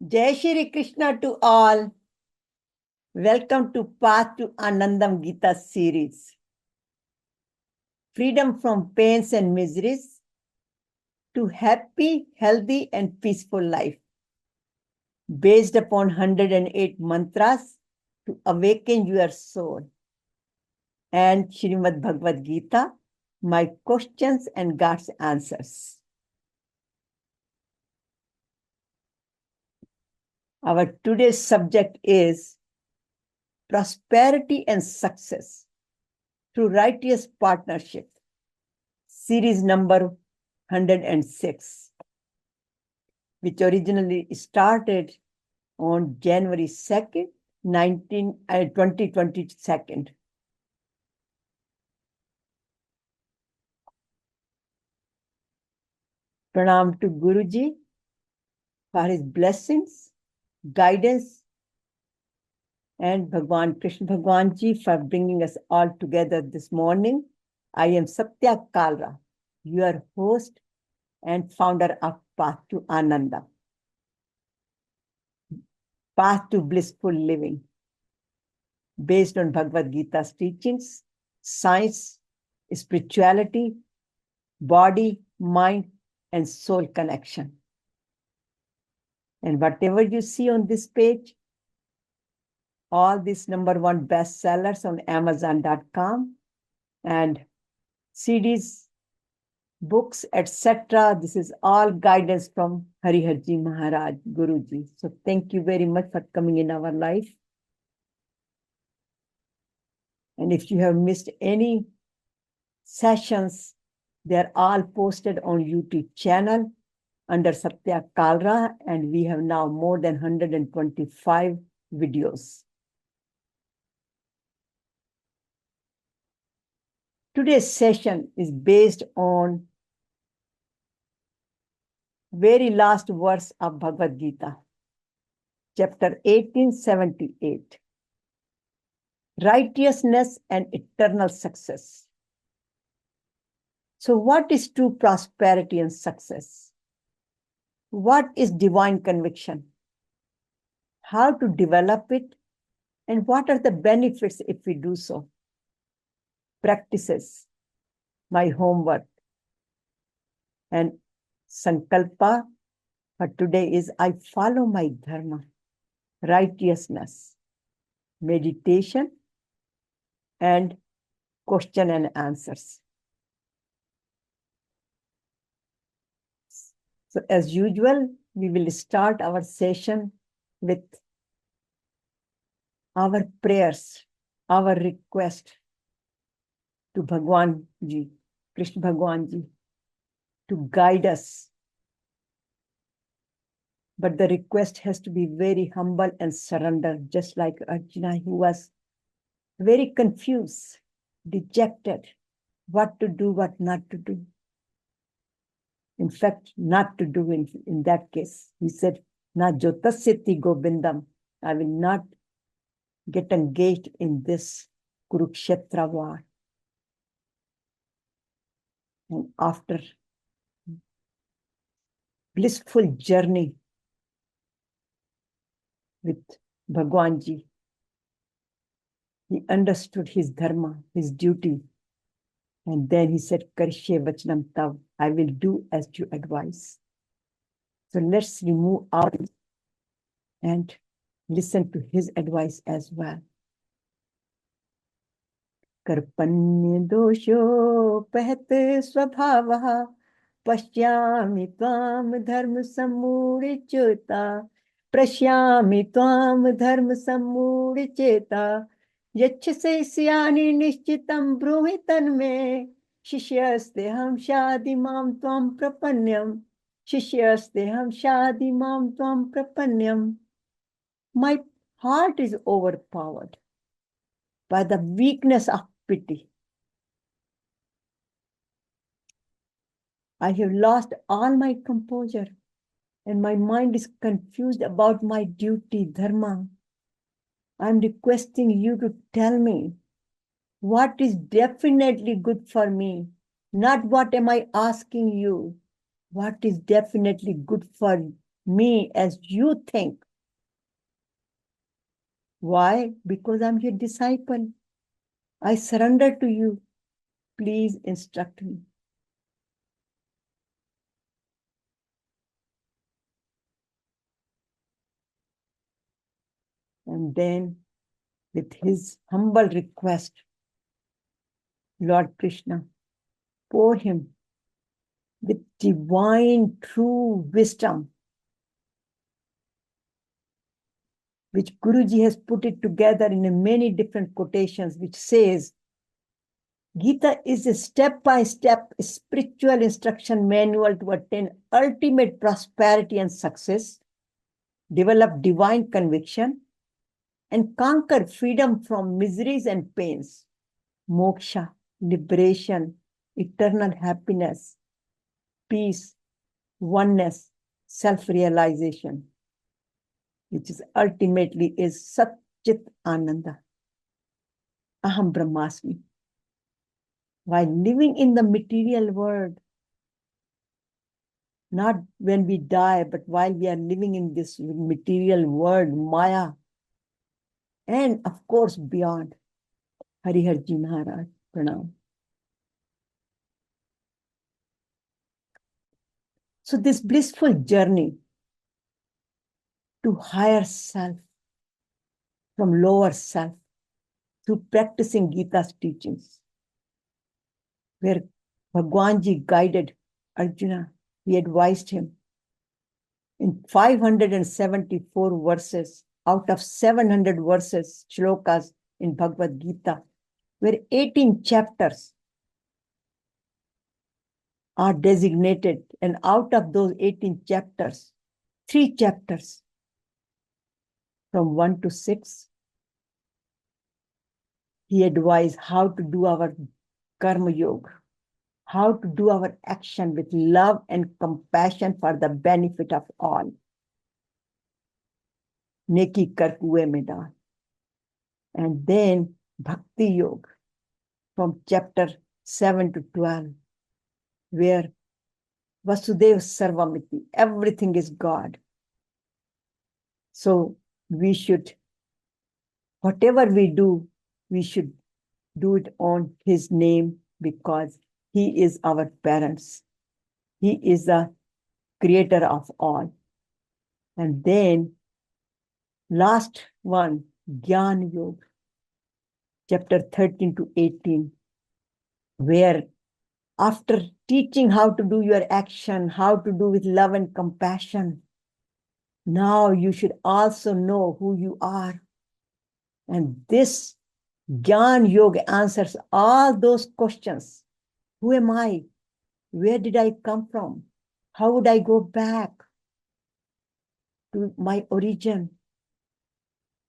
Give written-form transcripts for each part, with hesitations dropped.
Jai Shri Krishna to all. Welcome to Path to Anandam Gita series. Freedom from pains and miseries to happy, healthy and peaceful life. Based upon 108 mantras to awaken your soul. And Srimad Bhagavad Gita, my questions and God's answers. Our today's subject is prosperity and success through righteous partnership, series number 106, which originally started on January 2nd, 2022. Pranam to Guruji for his blessings, guidance, and Bhagwan Krishna Bhagwan Ji for bringing us all together this morning. I am Satya Kalra, your host and founder of Path to Ananda, Path to Blissful Living, based on Bhagavad Gita's teachings, science, spirituality, body, mind, and soul connection. And whatever you see on this page, all these #1 bestsellers on Amazon.com and CDs, books, etc. This is all guidance from Hariharji Maharaj, Guruji. So thank you very much for coming in our life. And if you have missed any sessions, they're all posted on YouTube channel under Satya Kalra, and we have now more than 125 videos. Today's session is based on very last verse of Bhagavad Gita, chapter 1878, righteousness and eternal success. So what is true prosperity and success? What is divine conviction? How to develop it? And what are the benefits if we do so? Practices, my homework. And Sankalpa for today is I follow my dharma, righteousness, meditation, and question and answers. So as usual, we will start our session with our prayers, our request to Bhagwan Ji, Krishna Bhagwan Ji, to guide us. But the request has to be very humble and surrender, just like Arjuna, who was very confused, dejected, what to do, what not to do. In fact, not to do in that case. He said, Na jotasyati Govindam, I will not get engaged in this Kurukshetra war. And after blissful journey with Bhagwan Ji, he understood his dharma, his duty. And then he said, Karishe Vachanam Tav, I will do as you advise. So let's remove our and listen to his advice as well. Karpanya dosho pahat swabhavaha pashyami tvam dharma samudichyuta prashyami tvam dharma samudichyeta yachse syani nishchitam bruhitan me shishyaste ham shadi mam tvam prapanyam shishyaste ham shadi mam tvam prapanyam. My heart is overpowered by the weakness of pity. I have lost all my composure and my mind is confused about my duty, dharma. I'm requesting you to tell me what is definitely good for me, not what am I asking you. What is definitely good for me as you think. Why? Because I'm your disciple. I surrender to you. Please instruct me. And then, with his humble request, Lord Krishna pour him with divine true wisdom, which Guruji has put it together in many different quotations, which says, Gita is a step-by-step spiritual instruction manual to attain ultimate prosperity and success, develop divine conviction, and conquer freedom from miseries and pains, moksha, liberation, eternal happiness, peace, oneness, self-realization, which is ultimately is Sat Chit Ananda, Aham Brahmasmi. While living in the material world, not when we die, but while we are living in this material world, Maya, and of course beyond. Hariharji Maharaj, Pranam. So this blissful journey to higher self from lower self through practicing Gita's teachings, where Bhagwanji guided Arjuna, he advised him in 574 verses out of 700 verses, shlokas in Bhagavad Gita, where 18 chapters are designated, and out of those 18 chapters, 3 chapters from 1 to 6, he advised how to do our karma yoga, how to do our action with love and compassion for the benefit of all. Neki kar kuएं mein daal. And then Bhakti Yoga from chapter 7 to 12, where Vasudeva Sarvamiti, everything is God. So we should, whatever we do, we should do it on his name, because he is our parents. He is the creator of all. And then last one, Jnana Yoga, chapter 13 to 18, where after teaching how to do your action, how to do with love and compassion, now you should also know who you are. And this Jnana Yoga answers all those questions. Who am I? Where did I come from? How would I go back to my origin,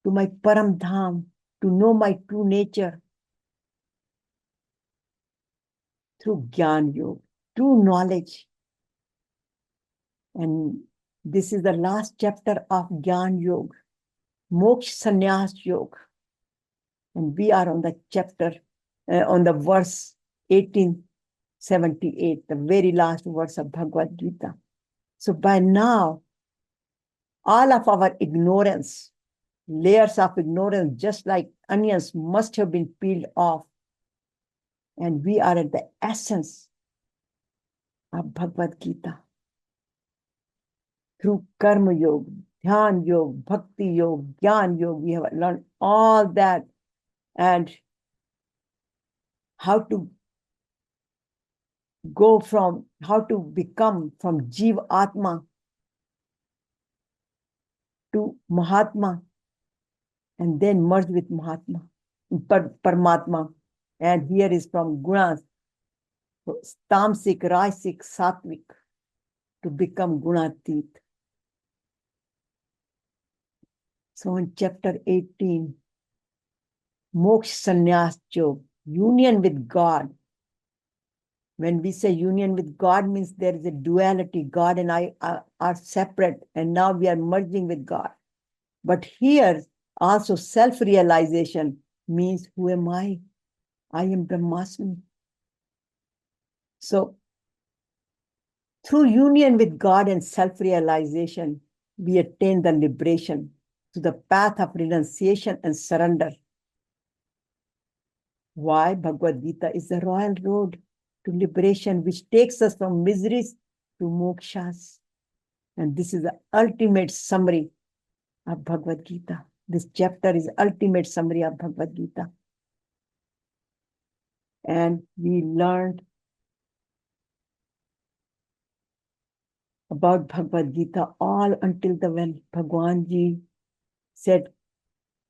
to my Param Dham, to know my true nature? Through Jnana Yoga, true knowledge. And this is the last chapter of Jnana Yoga, Moksha Sannyas Yoga. And we are on the chapter, on the verse 1878, the very last verse of Bhagavad Gita. So by now, all of our ignorance, layers of ignorance, just like onions, must have been peeled off. And we are at the essence of Bhagavad Gita. Through Karma Yoga, Dhyan Yoga, Bhakti Yoga, Jnana Yoga, we have learned all that, and how to go from, how to become from Jiva Atma to Mahatma, and then merge with Mahatma, Paramatma. And here is from Gunas, Tamsik, Rasik, Satvik, to become Gunatit. So in chapter 18, Moksha Sannyas Yoga, union with God. When we say union with God, means there is a duality. God and I are separate, and now we are merging with God. But here also self-realization means, who am I? I am Brahmasmi. So through union with God and self-realization, we attain the liberation to the path of renunciation and surrender. Why? Bhagavad Gita is the royal road to liberation, which takes us from miseries to mokshas. And this is the ultimate summary of Bhagavad Gita. This chapter is ultimate summary of Bhagavad Gita. And we learned about Bhagavad Gita all until the when Bhagwan Ji said,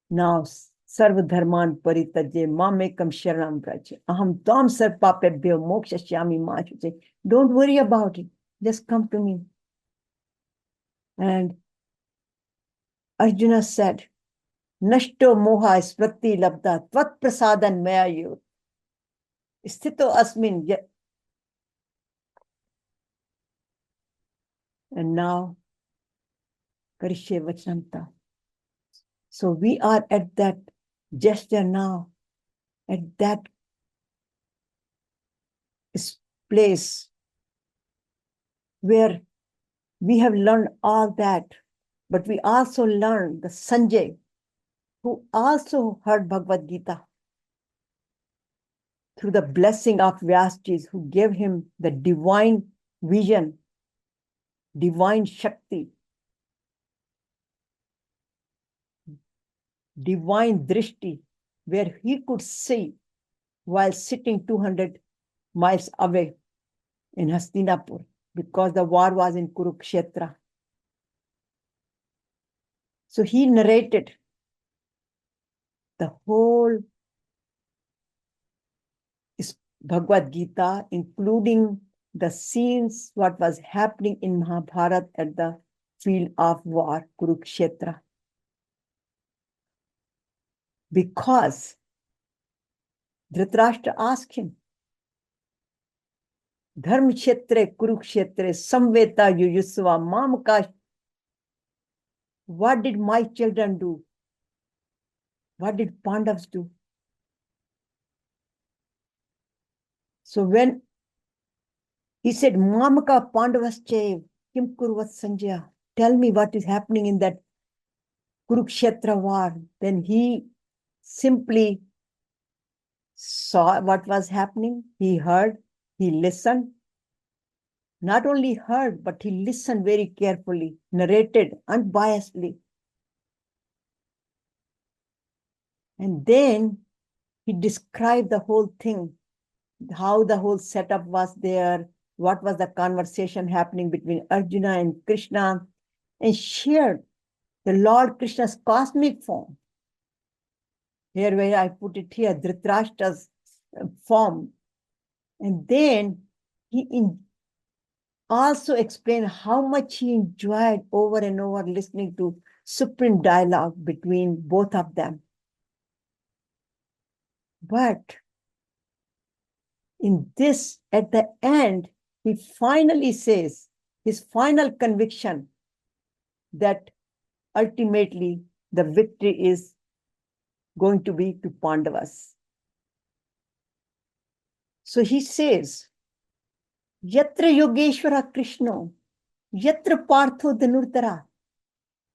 now sarva dharman paritaje mamekam sharanam vraja aham tam sarpapebhyo mokshashyami ma shuche. Don't worry about it. Just come to me. And Arjuna said, Nashto moha smriti labda tvat prasadan maya yut sthito asmin. And now, Karishe Vachananta. So we are at that gesture now, at that place where we have learned all that, but we also learned the Sanjay, who also heard Bhagavad Gita through the blessing of Vyasji, who gave him the divine vision, divine Shakti, divine drishti, where he could see while sitting 200 miles away in Hastinapur, because the war was in Kurukshetra. So he narrated the whole Bhagavad Gita, including the scenes, what was happening in Mahabharata at the field of war, Kurukshetra. Because Dhritarashtra asked him, Dharma Kshetre Kurukshetre Samveta Yuyusva Mamaka. What did my children do? What did Pandavas do? So when he said, Mamaka Pandavas Chev, Kim Kurvat Sanjaya, tell me what is happening in that Kurukshetra war, then he simply saw what was happening. He heard, he listened. Not only heard, but he listened very carefully, narrated unbiasedly. And then he described the whole thing, how the whole setup was there, what was the conversation happening between Arjuna and Krishna, and shared the Lord Krishna's cosmic form. Here where I put it here, Dhritarashtra's form. And then he also explained how much he enjoyed over and over listening to supreme dialogue between both of them. But in this, at the end, he finally says, his final conviction that ultimately the victory is going to be to Pandavas. So he says, Yatra Yogeshwara Krishna, Yatra Partho Dhanurtara,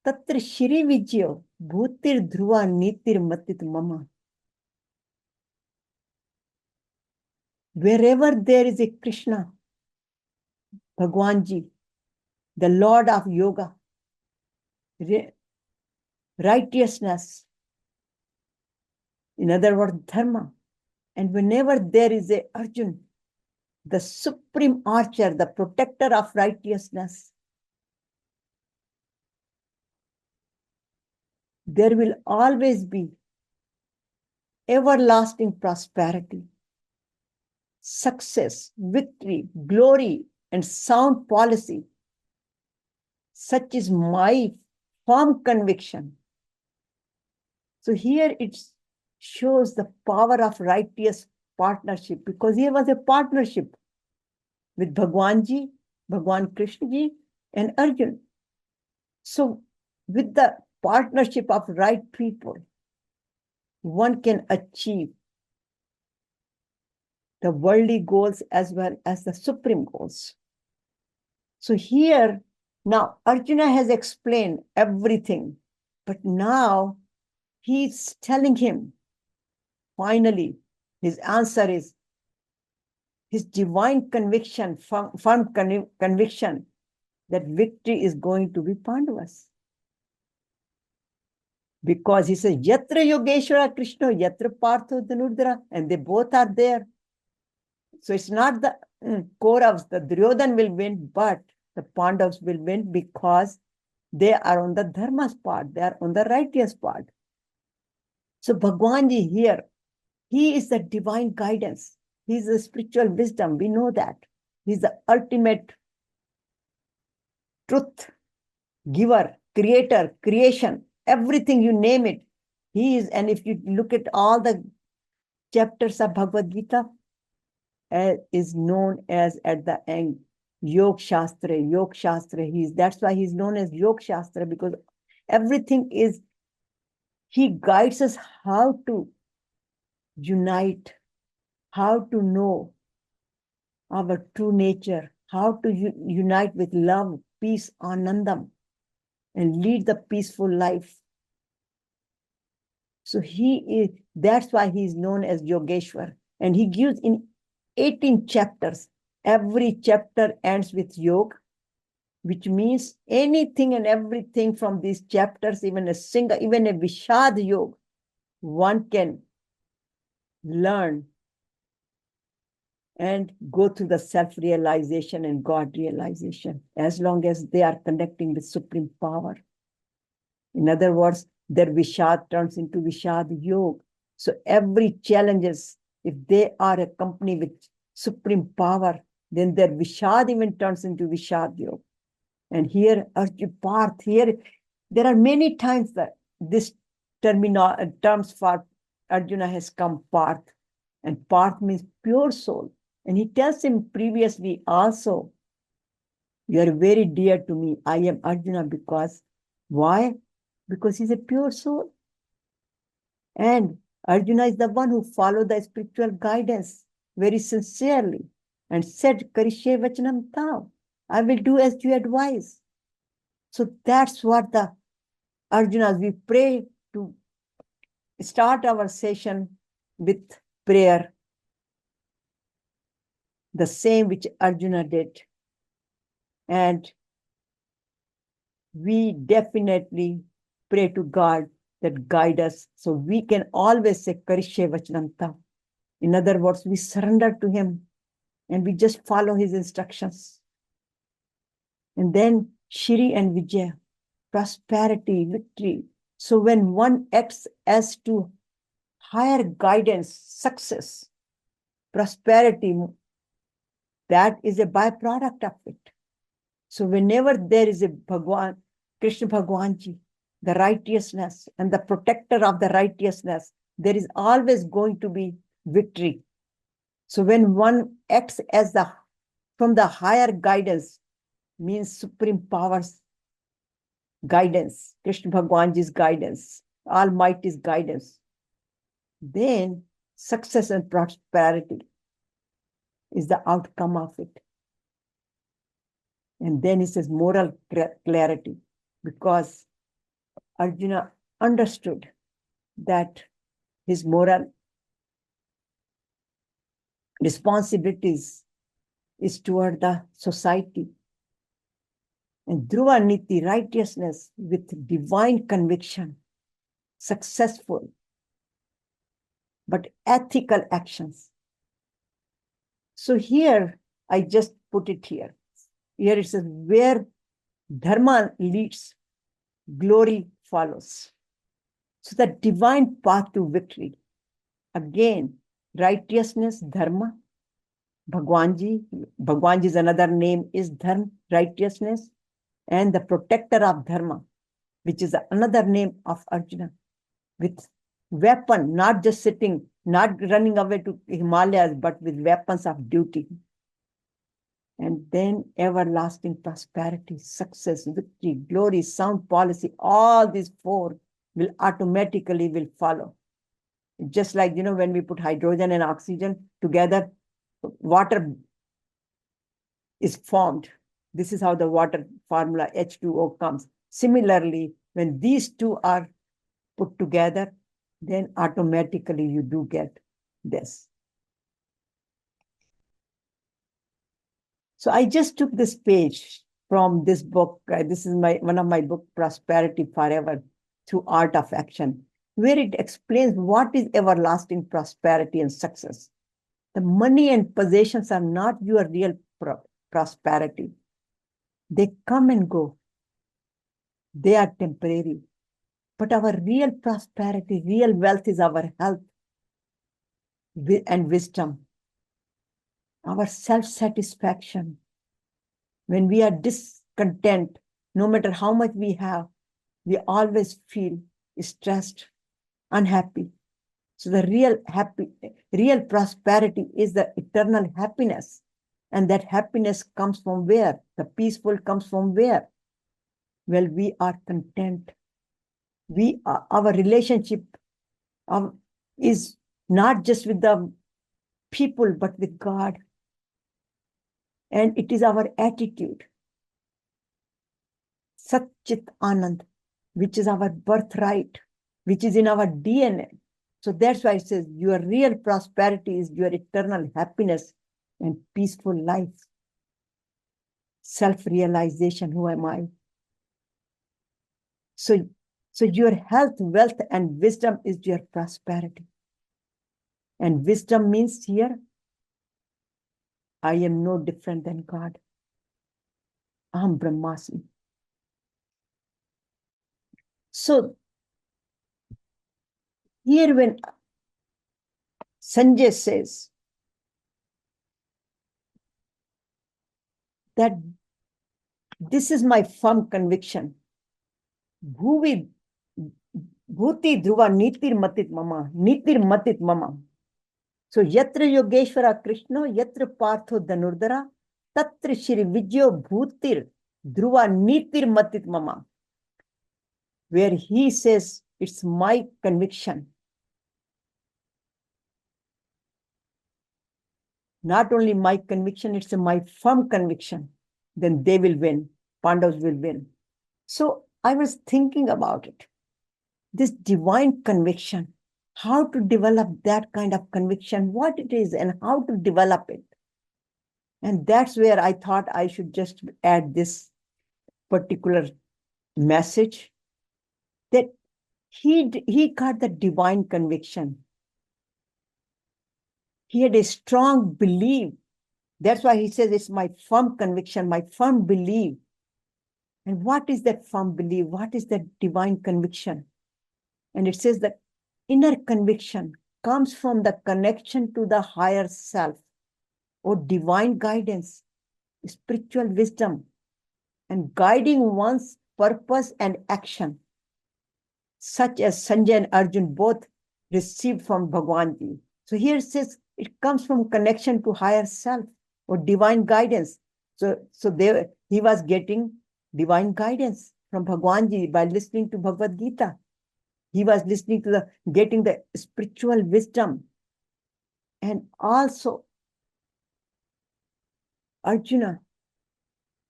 Tatra Shri Vijyo, Bhutir Dhruva Nitir Matit Mama. Wherever there is a Krishna, Bhagwanji, the Lord of Yoga, righteousness, in other words, Dharma, and whenever there is a Arjuna, the supreme archer, the protector of righteousness, there will always be everlasting prosperity, success, victory, glory, and sound policy. Such is my firm conviction. So here it shows the power of righteous partnership, because here was a partnership with Bhagwanji, Bhagwan Krishnaji, and Arjuna. So with the partnership of right people, one can achieve the worldly goals as well as the supreme goals. So here Now, Arjuna has explained everything, but now he's telling him, finally, his answer is his divine conviction, firm conviction that victory is going to be Pandavas. Because he says, Yatra Yogeshwara Krishna, Yatra Partho Dhanurdhara, and they both are there. So it's not the Kauravas, the Duryodhan will win, but the Pandavas will win because they are on the Dharma's part, they are on the righteous part. So Bhagwanji here, he is the divine guidance. He is the spiritual wisdom. We know that. He is the ultimate truth giver, creator, creation, everything you name it. He is, and if you look at all the chapters of Bhagavad Gita, is known as at the end Yog Shastra. That's why he's known as Yog Shastra, because everything is, he guides us how to unite, how to know our true nature, how to unite with love, peace, anandam, and lead the peaceful life. So that's why he is known as Yogeshwar. And he gives in 18 chapters. Every chapter ends with yoga, which means anything and everything from these chapters, even a Vishad yoga, one can learn and go through the self-realization and God realization, as long as they are connecting with supreme power. In other words, their Vishad turns into Vishad yoga. So every challenges, if they are accompanied with supreme power, then their Vishad even turns into Vishad yoga. And here, Parth, here, there are many times that this terms for Arjuna has come, Parth. And Parth means pure soul. And he tells him previously also, you are very dear to me. I am Arjuna because, why? Because he's a pure soul. And Arjuna is the one who followed the spiritual guidance very sincerely and said, Karishe Vachanam Tav, I will do as you advise. So that's what the Arjunas, we pray to start our session with prayer, the same which Arjuna did. And we definitely pray to God that guide us, so we can always say Karishe Vachanam Tav. In other words, we surrender to him and we just follow his instructions. And then Shri and Vijaya, prosperity, victory. So when one acts as to higher guidance, success, prosperity, that is a byproduct of it. So whenever there is a Bhagwan, Krishna Bhagwanji, the righteousness and the protector of the righteousness, there is always going to be victory. So when one acts as from the higher guidance, means supreme powers guidance, Krishna Bhagwanji's guidance, Almighty's guidance, then success and prosperity is the outcome of it. And then he says moral clarity, because Arjuna understood that his moral responsibilities is toward the society. And Dhruva Niti, righteousness with divine conviction, successful, but ethical actions. So here, I just put it here. Here it says, where dharma leads, glory follows. So the divine path to victory. Again, righteousness, dharma. Bhagwanji's another name is dharma, righteousness, and the protector of dharma, which is another name of Arjuna, with weapon, not just sitting, not running away to Himalayas, but with weapons of duty. And then everlasting prosperity, success, victory, glory, sound policy, all these four will automatically follow. Just like, when we put hydrogen and oxygen together, water is formed. This is how the water formula H2O comes. Similarly, when these two are put together, then automatically you do get this. So I just took this page from this book. This is one of my book, Prosperity Forever, Through Art of Action, where it explains what is everlasting prosperity and success. The money and possessions are not your real prosperity. They come and go. They are temporary. But our real prosperity, real wealth is our health and wisdom, our self-satisfaction. When we are discontent, no matter how much we have, we always feel stressed, unhappy. So the real prosperity is the eternal happiness. And that happiness comes from where? The peaceful comes from where? Well, we are content. Our relationship is not just with the people, but with God. And it is our attitude. Sat Chit Anand, which is our birthright, which is in our DNA. So that's why it says your real prosperity is your eternal happiness and peaceful life. Self-realization, who am I? So your health, wealth, and wisdom is your prosperity. And wisdom means here, I am no different than God. Aham Brahmasmi. So here when Sanjay says that this is my firm conviction, Bhuvi Bhuti Dhruva Nitir Matit Mama. So Yatra Yogeshwara Krishna, Yatra Partho Dhanurdara, Tatra Shri Vijyo Bhutir Dhruva Nitir Matit Mama. Where he says, it's my conviction. Not only my conviction, it's my firm conviction. Then they will win. Pandavas will win. So I was thinking about it. This divine conviction, how to develop that kind of conviction, what it is and how to develop it. And that's where I thought I should just add this particular message, that he got the divine conviction. He had a strong belief. That's why he says it's my firm conviction, my firm belief. And what is that firm belief? What is that divine conviction? And it says that inner conviction comes from the connection to the higher self, or divine guidance, spiritual wisdom, and guiding one's purpose and action, such as Sanjay and Arjun both received from Bhagwan. So here it says it comes from connection to higher self or divine guidance. So he was getting divine guidance from Bhagwan by listening to Bhagavad Gita. He was listening to getting the spiritual wisdom. And also Arjuna,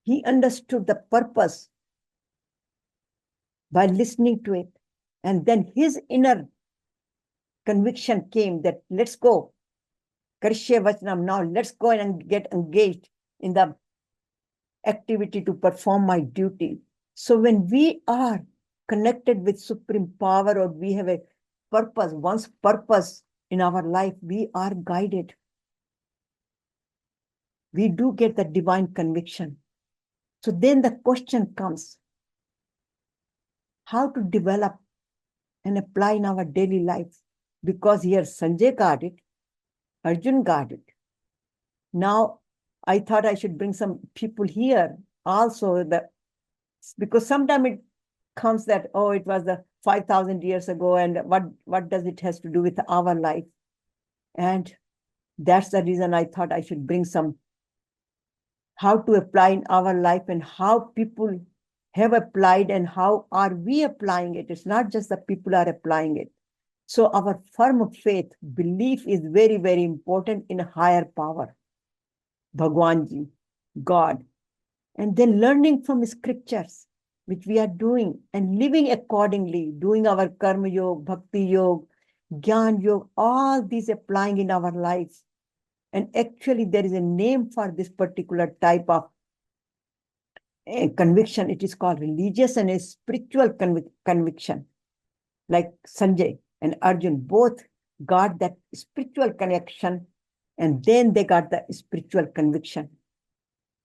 he understood the purpose by listening to it. And then his inner conviction came that let's go. Karishya Vachanam, now let's go and get engaged in the activity to perform my duty. So when we are connected with supreme power, or we have a purpose, one's purpose in our life, we are guided. We do get the divine conviction. So then the question comes, how to develop and apply in our daily life? Because here Sanjay got it, Arjun got it. Now I thought I should bring some people here also, because sometimes it comes that, oh, it was the 5,000 years ago, and what does it has to do with our life? And that's the reason I thought I should bring some, how to apply in our life and how people have applied and how are we applying it. It's not just that people are applying it. So our firm faith, belief is very, very important in a higher power, Bhagwanji, God. and then learning from scriptures, which we are doing, and living accordingly, doing our karma yoga, bhakti yoga, jnana yoga, all these applying in our lives. And actually, there is a name for this particular type of conviction. It is called religious and a spiritual conviction. Like Sanjay and Arjun both got that spiritual connection, and then they got the spiritual conviction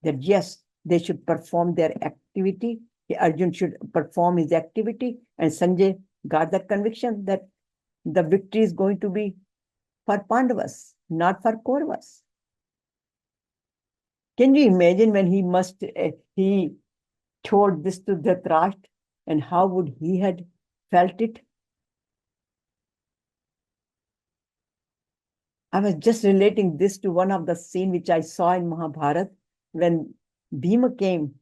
that yes, they should perform their activity. Arjun should perform his activity, and Sanjay got that conviction that the victory is going to be for Pandavas, not for Kauravas. Can you imagine when he told this to Dhritarashtra, and how would he had felt it? I was just relating this to one of the scene which I saw in Mahabharata when Bhima came,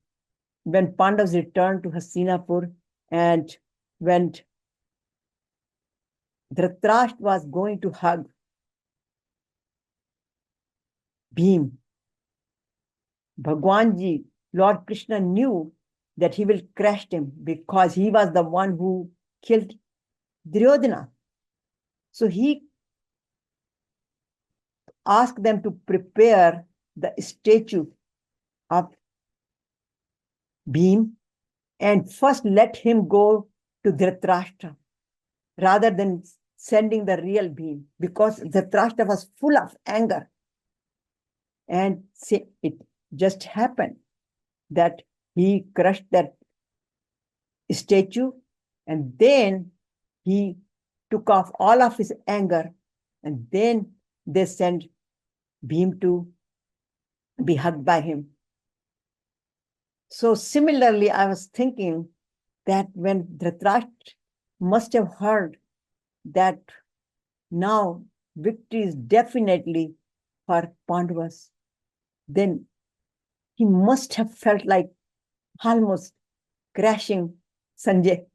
when Pandavas returned to Hastinapur, and when Dhritarashtra was going to hug Bhima, Bhagwanji, Lord Krishna knew that he will crush him because he was the one who killed Duryodhana. So he asked them to prepare the statue of Bhima and first let him go to Dhritarashtra rather than sending the real Bhima, because Dhritarashtra was full of anger. And it just happened that he crushed that statue, and then he took off all of his anger, and then they sent Bhima to be hugged by him. So similarly, I was thinking that when Dhritarashtra must have heard that now victory is definitely for Pandavas, then he must have felt like almost crashing Sanjay.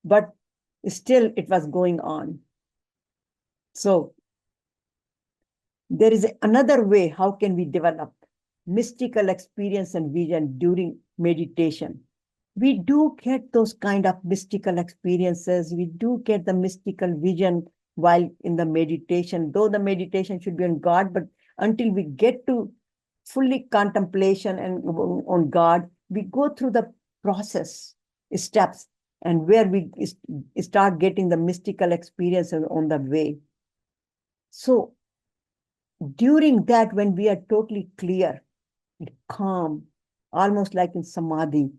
But still it was going on. So there is another way how can we develop mystical experience and vision during meditation. We do get those kind of mystical experiences. We do get the mystical vision while in the meditation, though the meditation should be on God, but until we get to fully contemplation and on God, we go through the process steps, and where we start getting the mystical experience on the way. So during that, when we are totally clear, calm, almost like in samadhi,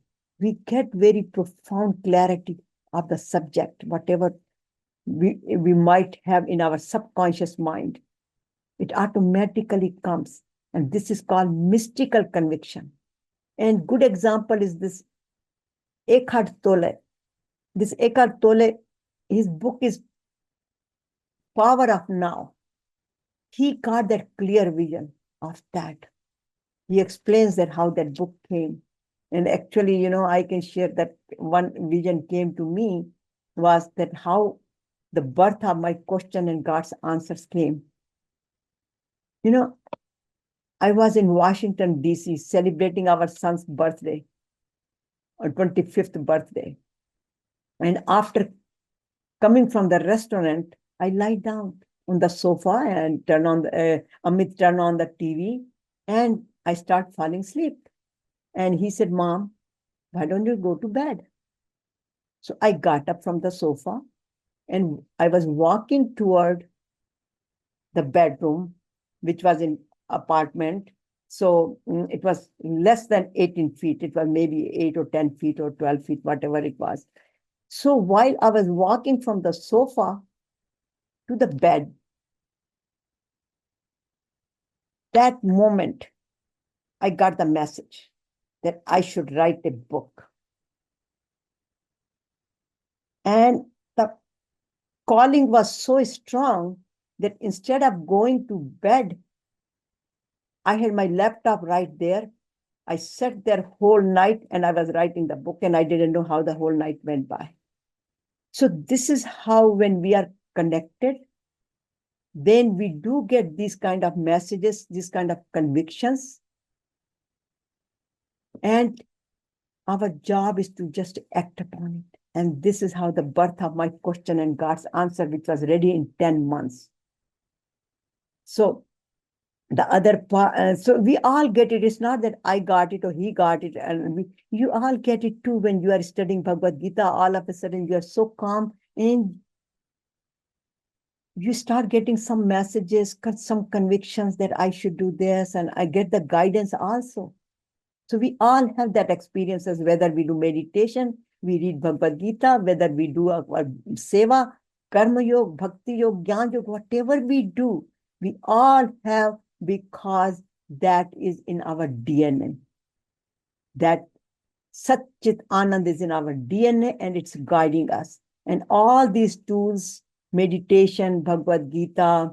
we get very profound clarity of the subject, whatever we might have in our subconscious mind. It automatically comes, and this is called mystical conviction. And good example is this Eckhart Tolle. This Eckhart Tolle, his book is Power of Now. He got that clear vision of that. He explains that how that book came. And actually, I can share that one vision came to me was that how the birth of my question and God's answers came. I was in Washington, D.C. celebrating our son's birthday, or 25th birthday. And after coming from the restaurant, I lie down on the sofa and Amit turned on the TV, and I start falling asleep. And he said, Mom, why don't you go to bed? So I got up from the sofa and I was walking toward the bedroom, which was in apartment. So it was less than 18 feet. It was maybe 8 or 10 feet or 12 feet, whatever it was. So while I was walking from the sofa to the bed, that moment, I got the message that I should write a book. And the calling was so strong that instead of going to bed, I had my laptop right there. I sat there whole night and I was writing the book, and I didn't know how the whole night went by. So this is how, when we are connected, then we do get these kind of messages, these kind of convictions. And our job is to just act upon it. And this is how the birth of my question and God's answer, which was ready in 10 months. So the other part, so we all get it. It's not that I got it or he got it. And you all get it too when you are studying Bhagavad Gita. All of a sudden you are so calm and you start getting some messages, some convictions that I should do this, and I get the guidance also. So we all have that experiences, whether we do meditation, we read Bhagavad Gita, whether we do our seva, karma yoga, bhakti yoga, jnana yoga, whatever we do, we all have, because that is in our DNA. That Sat Chit Anand is in our DNA and it's guiding us. And all these tools, meditation, Bhagavad Gita,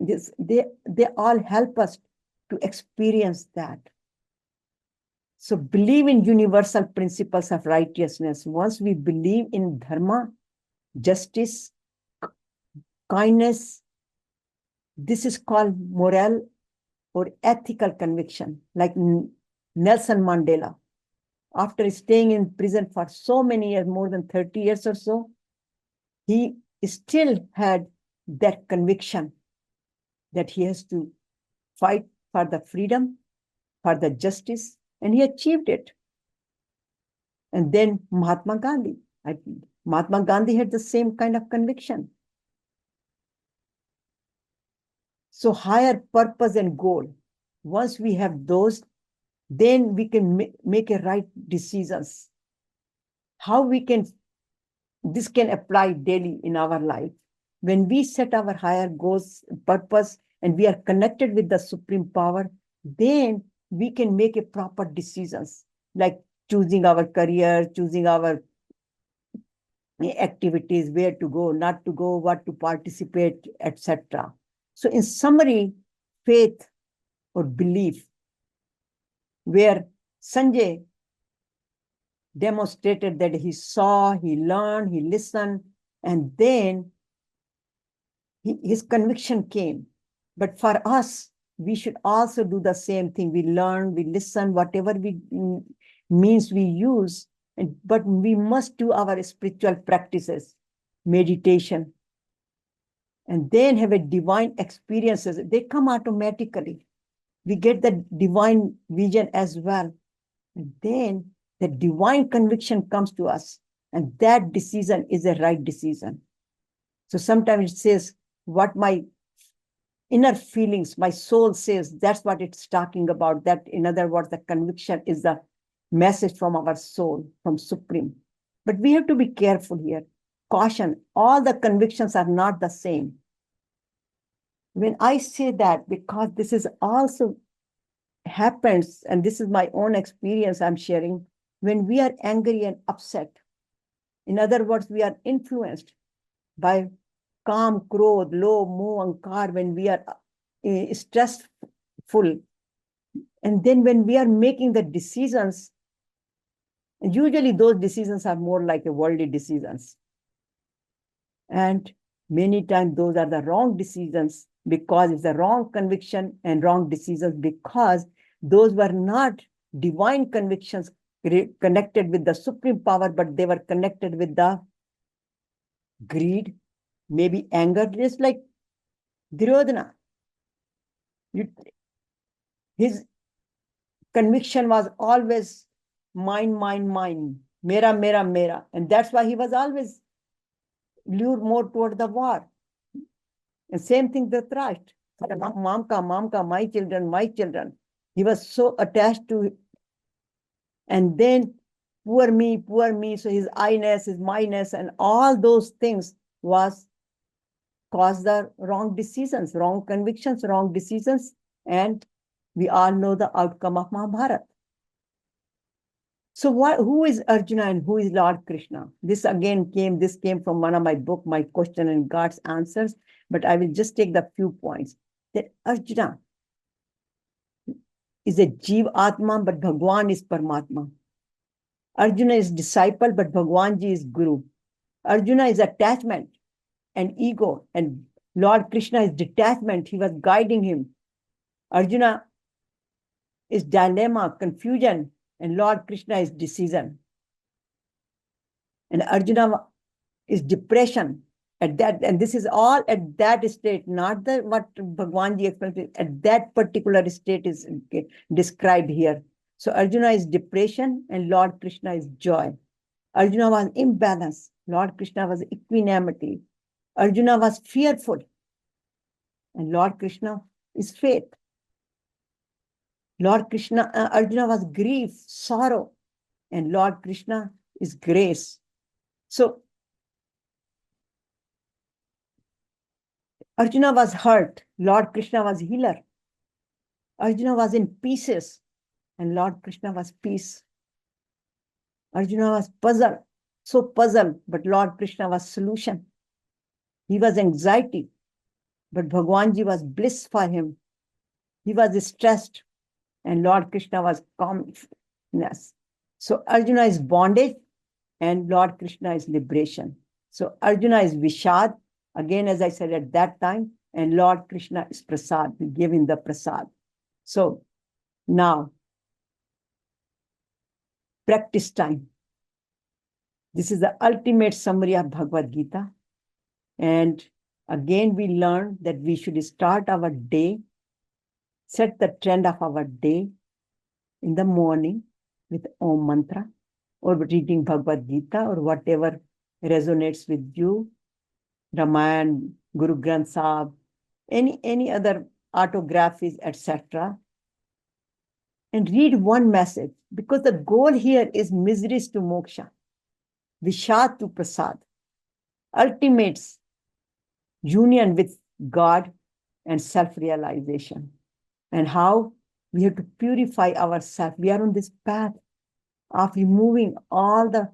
they all help us to experience that. So believe in universal principles of righteousness. Once we believe in dharma, justice, kindness, this is called moral or ethical conviction, like Nelson Mandela. After staying in prison for so many years, more than 30 years or so, he still had that conviction that he has to fight for the freedom, for the justice, and he achieved it. And then Mahatma Gandhi. Mahatma Gandhi had the same kind of conviction. So higher purpose and goal. Once we have those, then we can make a right decisions. How we can, this can apply daily in our life. When we set our higher goals, purpose, and we are connected with the supreme power, then we can make a proper decisions, like choosing our career, choosing our activities, where to go, not to go, what to participate, etc. So in summary, faith or belief, where Sanjay demonstrated that he saw, he learned, he listened, and then his conviction came. But for us, we should also do the same thing. We learn, we listen, whatever means we use, but we must do our spiritual practices, meditation, and then have a divine experiences. They come automatically. We get the divine vision as well. And then the divine conviction comes to us, and that decision is a right decision. So sometimes it says, what my inner feelings, my soul says, that's what it's talking about. That, in other words, the conviction is the message from our soul, from Supreme. But we have to be careful here. Caution, all the convictions are not the same. When I say that, because this is also happens, and this is my own experience I'm sharing, when we are angry and upset. In other words, we are influenced by Kam, Krodh, Lobh, Moh, Ankar, when we are stressful. And then when we are making the decisions, usually those decisions are more like a worldly decisions. And many times those are the wrong decisions, because it's the wrong conviction and wrong decisions, because those were not divine convictions connected with the supreme power, but they were connected with the greed, maybe anger, just like Duryodhana. His conviction was always mine, mine, mine, mera, mera, mera. And that's why he was always lured more toward the war. And same thing, the Dhritarashtra. Mamka, Mamka, my children, my children. He was so attached to it. And then poor me, poor me. So his I-ness, his my-ness, and all those things caused the wrong decisions, wrong convictions, wrong decisions. And we all know the outcome of Mahabharata. So who is Arjuna and who is Lord Krishna? This came from one of my book, My Question and God's Answers, but I will just take the few points. That Arjuna is a Jeev Atma, but Bhagwan is Paramatma. Arjuna is disciple, but Bhagwan Ji is Guru. Arjuna is attachment and ego, and Lord Krishna is detachment. He was guiding him. Arjuna is dilemma, confusion, and Lord Krishna is decision. And Arjuna is depression at that, and this is all at that state, not the what Bhagwan ji explained. At that particular state is described here. So Arjuna is depression and Lord Krishna is joy. Arjuna was imbalance. Lord Krishna was equanimity. Arjuna was fearful. And Lord Krishna is faith. Arjuna was grief, sorrow. And Lord Krishna is grace. So Arjuna was hurt. Lord Krishna was healer. Arjuna was in pieces. And Lord Krishna was peace. Arjuna was puzzled. So puzzled. But Lord Krishna was solution. He was anxiety. But Bhagwanji was bliss for him. He was stressed. And Lord Krishna was calmness. So Arjuna is bondage. And Lord Krishna is liberation. So Arjuna is Vishad. Again, as I said at that time, and Lord Krishna is Prasad. We give him the Prasad. So now, practice time. This is the ultimate summary of Bhagavad Gita. And again, we learn that we should start our day, set the trend of our day in the morning with Om Mantra, or reading Bhagavad Gita, or whatever resonates with you. Ramayana, Guru Granth Sahib, any other autographies, etc. And read one message, because the goal here is miseries to moksha, Vishad to Prasad, ultimates union with God and self-realization. And how we have to purify ourselves. We are on this path of removing all the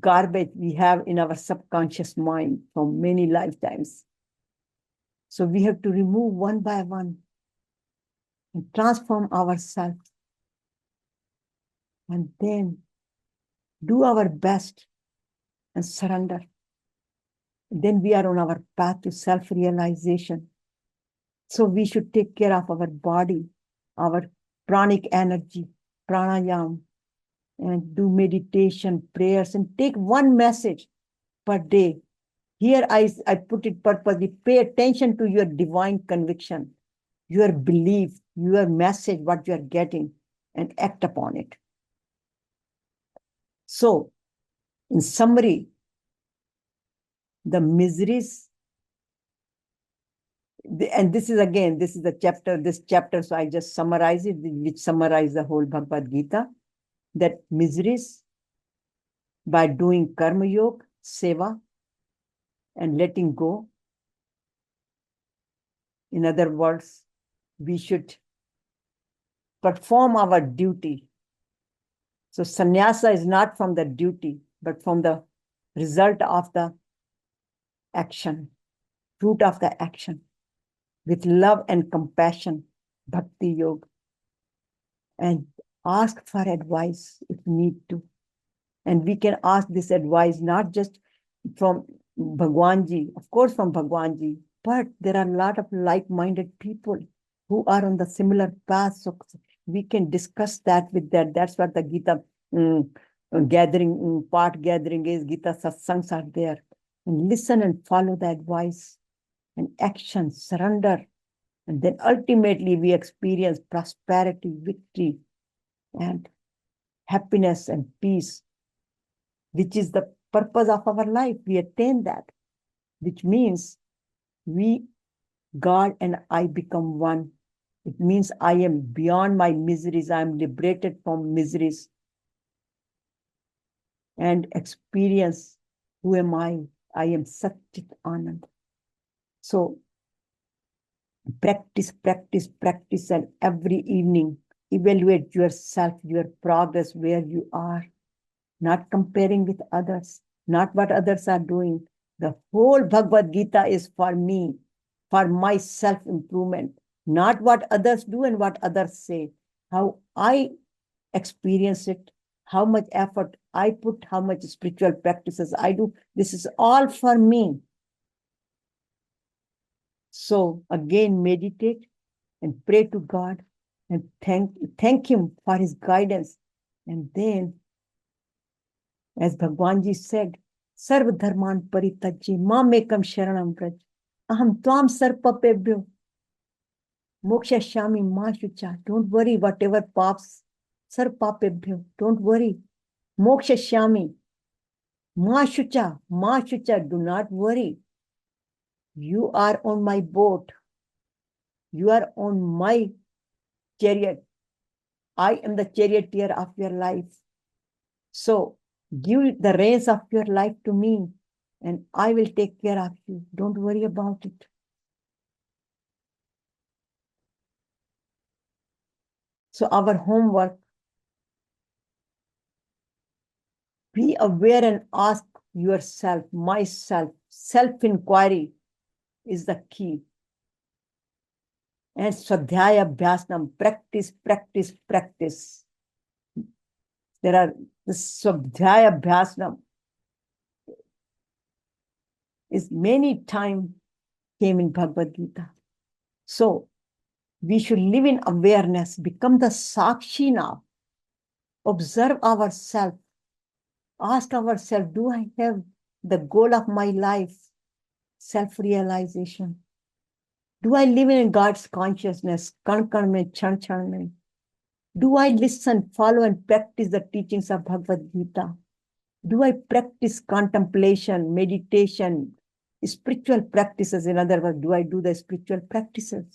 garbage we have in our subconscious mind from many lifetimes. So we have to remove one by one and transform ourselves. And then do our best and surrender. Then we are on our path to self-realization. So we should take care of our body, our pranic energy, pranayam, and do meditation, prayers, and take one message per day. Here I put it purposely. Pay attention to your divine conviction, your belief, your message, what you are getting, and act upon it. So, in summary, the miseries, and this is this chapter, so I just summarize it, which summarize the whole Bhagavad Gita, that miseries, by doing karma yoga, seva, and letting go. In other words, we should perform our duty. So sannyasa is not from the duty, but from the result of the action, fruit of the action, with love and compassion, bhakti yoga, and ask for advice if need to. And we can ask this advice not just from Bhagwanji, of course from Bhagwanji, but there are a lot of like-minded people who are on the similar path. So we can discuss that with that. That's what the Gita gathering, part gathering is. Gita satsangs are there. And listen and follow the advice and action, surrender. And then ultimately we experience prosperity, victory, and happiness and peace, which is the purpose of our life. We attain that, which means God and I become one. It means I am beyond my miseries. I am liberated from miseries and experience who am I? I am Satchit Anand. So practice, practice, practice, and every evening evaluate yourself, your progress, where you are, not comparing with others, not what others are doing. The whole Bhagavad Gita is for me, for my self-improvement, not what others do and what others say, how I experience it, how much effort I put, how much spiritual practices I do. This is all for me. So again, meditate and pray to God and thank Him for His guidance And then, as Bhagwanji said, Sarva Dharman Paritajya Mamekam Sharanam Vraj Aham Tvam Sarpapebhyo Moksha Shami Ma Shucha. Don't worry, whatever paps, Sarpapebhyo. Don't worry. Moksha Shami Ma Shucha. Ma Shucha. Do not worry. You are on my boat. You are on my chariot. I am the charioteer of your life. So give the reins of your life to me, and I will take care of you. Don't worry about it. So our homework, be aware and ask yourself, myself, self-inquiry is the key. And Swadhyaya Abhyasnam, practice, practice, practice. There are the Swadhyaya Abhyasnam is many times came in Bhagavad Gita. So we should live in awareness, become the Sakshi now. Observe ourselves. Ask ourselves, do I have the goal of my life? Self-realization. Do I live in God's consciousness? Kan kan mein, chan chan mein. Do I listen, follow, and practice the teachings of Bhagavad Gita? Do I practice contemplation, meditation, spiritual practices? In other words, do I do the spiritual practices?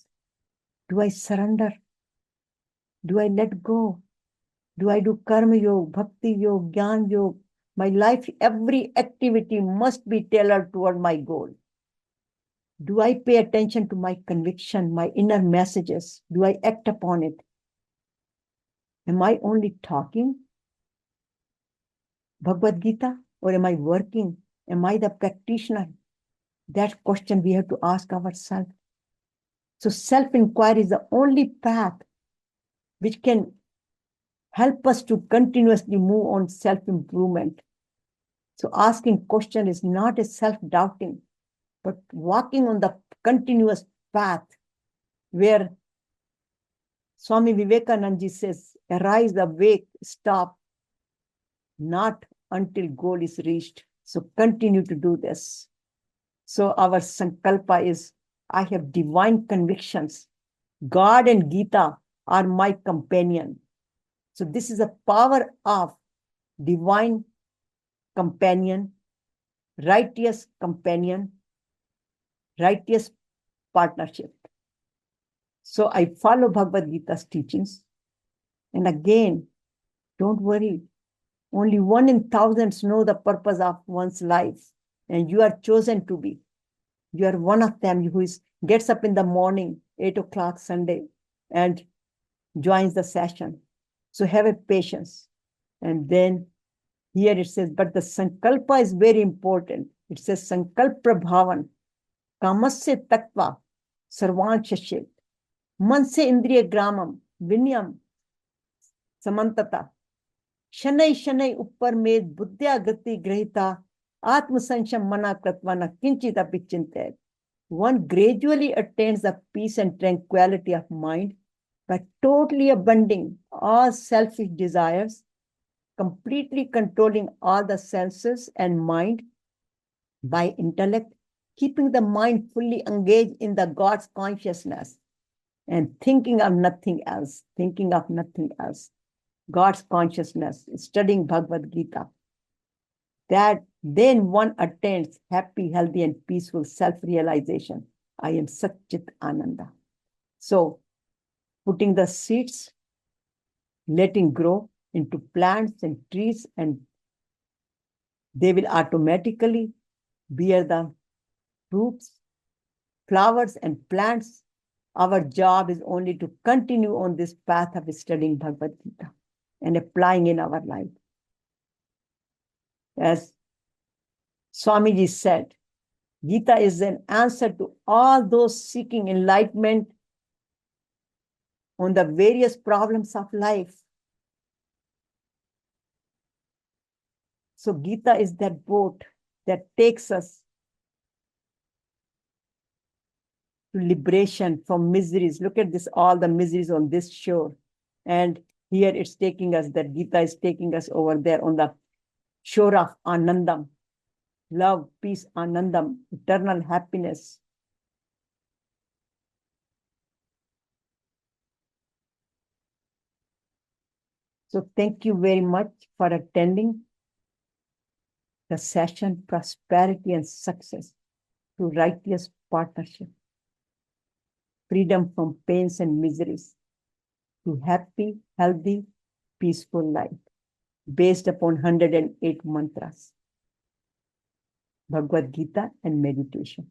Do I surrender? Do I let go? Do I do karma yoga, bhakti yoga, jnana yoga? My life, every activity must be tailored toward my goal. Do I pay attention to my conviction, my inner messages? Do I act upon it? Am I only talking Bhagavad Gita, or am I working? Am I the practitioner? That question we have to ask ourselves. So self-inquiry is the only path which can help us to continuously move on self-improvement. So asking question is not a self-doubting, but walking on the continuous path where Swami Vivekananda says, arise, awake, stop, not until goal is reached. So continue to do this. So our sankalpa is, I have divine convictions. God and Gita are my companion. So this is the power of divine companion, righteous companion, righteous partnership. So I follow Bhagavad Gita's teachings. And again, don't worry. Only 1 in thousands know the purpose of one's life. And you are chosen to be. You are one of them who gets up in the morning, 8 o'clock Sunday, and joins the session. So have a patience. And then here it says, but the sankalpa is very important. It says, sankalpa bhavan, kamasya tattva, sarvan shashet, manse indriya gramam, vinyam, samantata, shanai shanai uppar med buddhya gati grahita, atma sansham mana kratvana kinchit apichintet. One gradually attains the peace and tranquility of mind by totally abandoning all selfish desires, completely controlling all the senses and mind by intellect, keeping the mind fully engaged in the God's consciousness and thinking of nothing else, God's consciousness, studying Bhagavad Gita. That then one attains happy, healthy, and peaceful self-realization. I am Satchit Ananda. So, putting the seeds, letting grow into plants and trees, and they will automatically bear the fruits, flowers, and plants. Our job is only to continue on this path of studying Bhagavad Gita and applying in our life. As Swamiji said, Gita is an answer to all those seeking enlightenment on the various problems of life. So Gita is that boat that takes us to liberation from miseries. Look at this, all the miseries on this shore. And Here it's taking us, that Gita is taking us over there on the shore of Anandam. Love, peace, Anandam, eternal happiness. So thank you very much for attending the session, Prosperity and Success through Righteous Partnership. Freedom from pains and miseries to happy, healthy, peaceful life based upon 108 mantras, Bhagavad Gita and meditation.